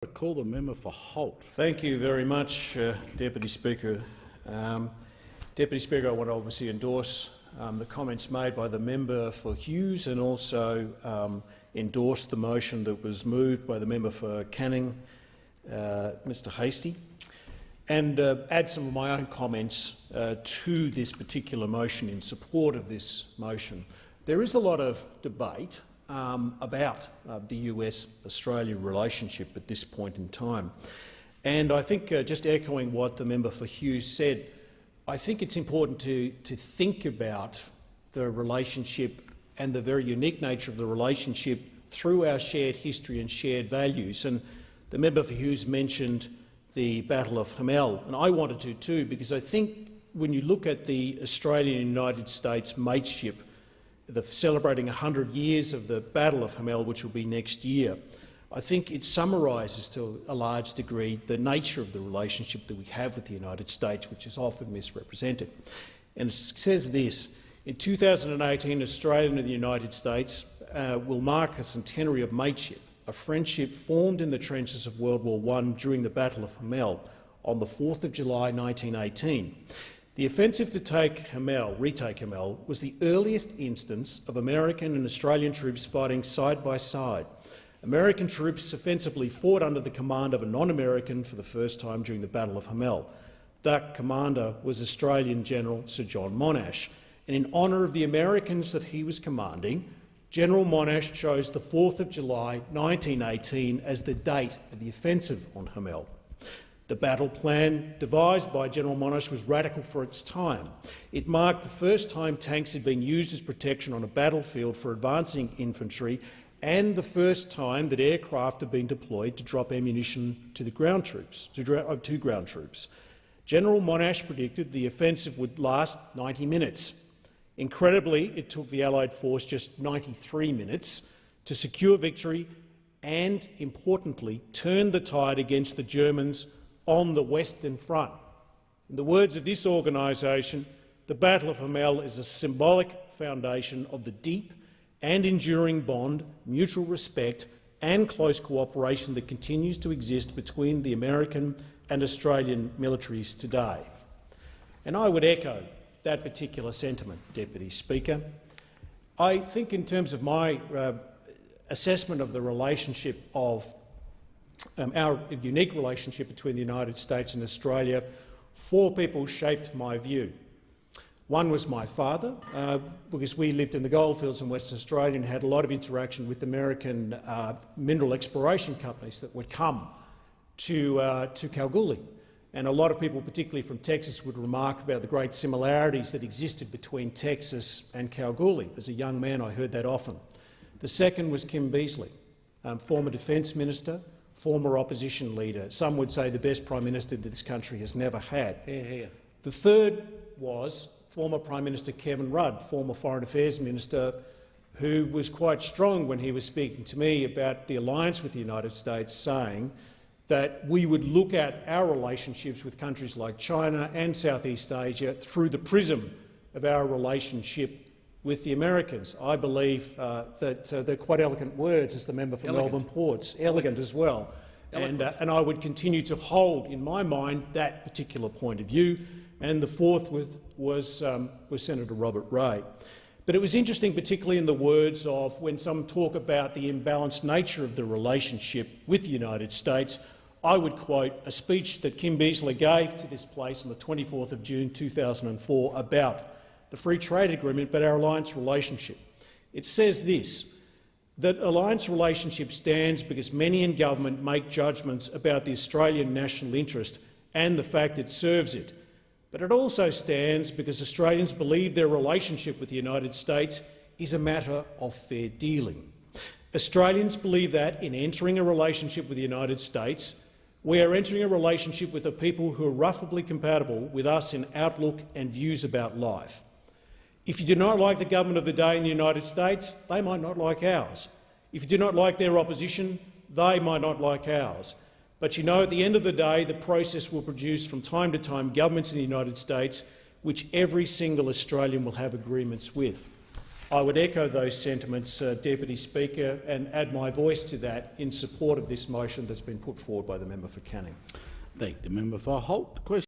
I call the member for Holt. Thank you very much, Deputy Speaker. Deputy Speaker, I want to obviously endorse the comments made by the member for Hughes and also endorse the motion that was moved by the member for Canning, Mr Hastie, and add some of my own comments to this particular motion in support of this motion. There is a lot of debate about the US-Australia relationship at this point in time. And I think, just echoing what the member for Hughes said, I think it's important to think about the relationship and the very unique nature of the relationship through our shared history and shared values. And the member for Hughes mentioned the Battle of Hamel, and I wanted to too, because I think when you look at the Australian and United States mateship, celebrating 100 years of the Battle of Hamel, which will be next year, I think it summarises to a large degree the nature of the relationship that we have with the United States, which is often misrepresented. And it says this: in 2018, Australia and the United States will mark a centenary of mateship, a friendship formed in the trenches of World War I during the Battle of Hamel on the 4th of July 1918. The offensive to retake Hamel, was the earliest instance of American and Australian troops fighting side by side. American troops offensively fought under the command of a non-American for the first time during the Battle of Hamel. That commander was Australian General Sir John Monash, and in honour of the Americans that he was commanding, General Monash chose the 4th of July 1918 as the date of the offensive on Hamel. The battle plan devised by General Monash was radical for its time. It marked the first time tanks had been used as protection on a battlefield for advancing infantry and the first time that aircraft had been deployed to drop ammunition to the ground troops. General Monash predicted the offensive would last 90 minutes. Incredibly, it took the Allied force just 93 minutes to secure victory and, importantly, turn the tide against the Germans on the Western Front. In the words of this organisation, the Battle of Hamel is a symbolic foundation of the deep and enduring bond, mutual respect and close cooperation that continues to exist between the American and Australian militaries today. And I would echo that particular sentiment, Deputy Speaker. I think in terms of my assessment of the relationship of our unique relationship between the United States and Australia, four people shaped my view. One was my father, because we lived in the goldfields in Western Australia and had a lot of interaction with American mineral exploration companies that would come to Kalgoorlie. And a lot of people, particularly from Texas, would remark about the great similarities that existed between Texas and Kalgoorlie. As a young man, I heard that often. The second was Kim Beazley, former Defence Minister, former opposition leader. Some would say the best Prime Minister that this country has never had. The third was former Prime Minister Kevin Rudd, former Foreign Affairs Minister, who was quite strong when he was speaking to me about the alliance with the United States, saying that we would look at our relationships with countries like China and Southeast Asia through the prism of our relationship with the Americans. I believe that they're quite elegant words, as the member for Melbourne Ports, elegant as well. And I would continue to hold in my mind that particular point of view. And the fourth was Senator Robert Ray. But it was interesting, particularly in the words of when some talk about the imbalanced nature of the relationship with the United States, I would quote a speech that Kim Beazley gave to this place on the 24th of June 2004 about the Free Trade Agreement, but our alliance relationship. It says this: that alliance relationship stands because many in government make judgments about the Australian national interest and the fact it serves it. But it also stands because Australians believe their relationship with the United States is a matter of fair dealing. Australians believe that in entering a relationship with the United States, we are entering a relationship with a people who are roughly compatible with us in outlook and views about life. If you do not like the government of the day in the United States, they might not like ours. If you do not like their opposition, they might not like ours. But you know, at the end of the day, the process will produce from time to time governments in the United States which every single Australian will have agreements with. I would echo those sentiments, Deputy Speaker, and add my voice to that in support of this motion that's been put forward by the member for Canning. Thank the member for Holt. Question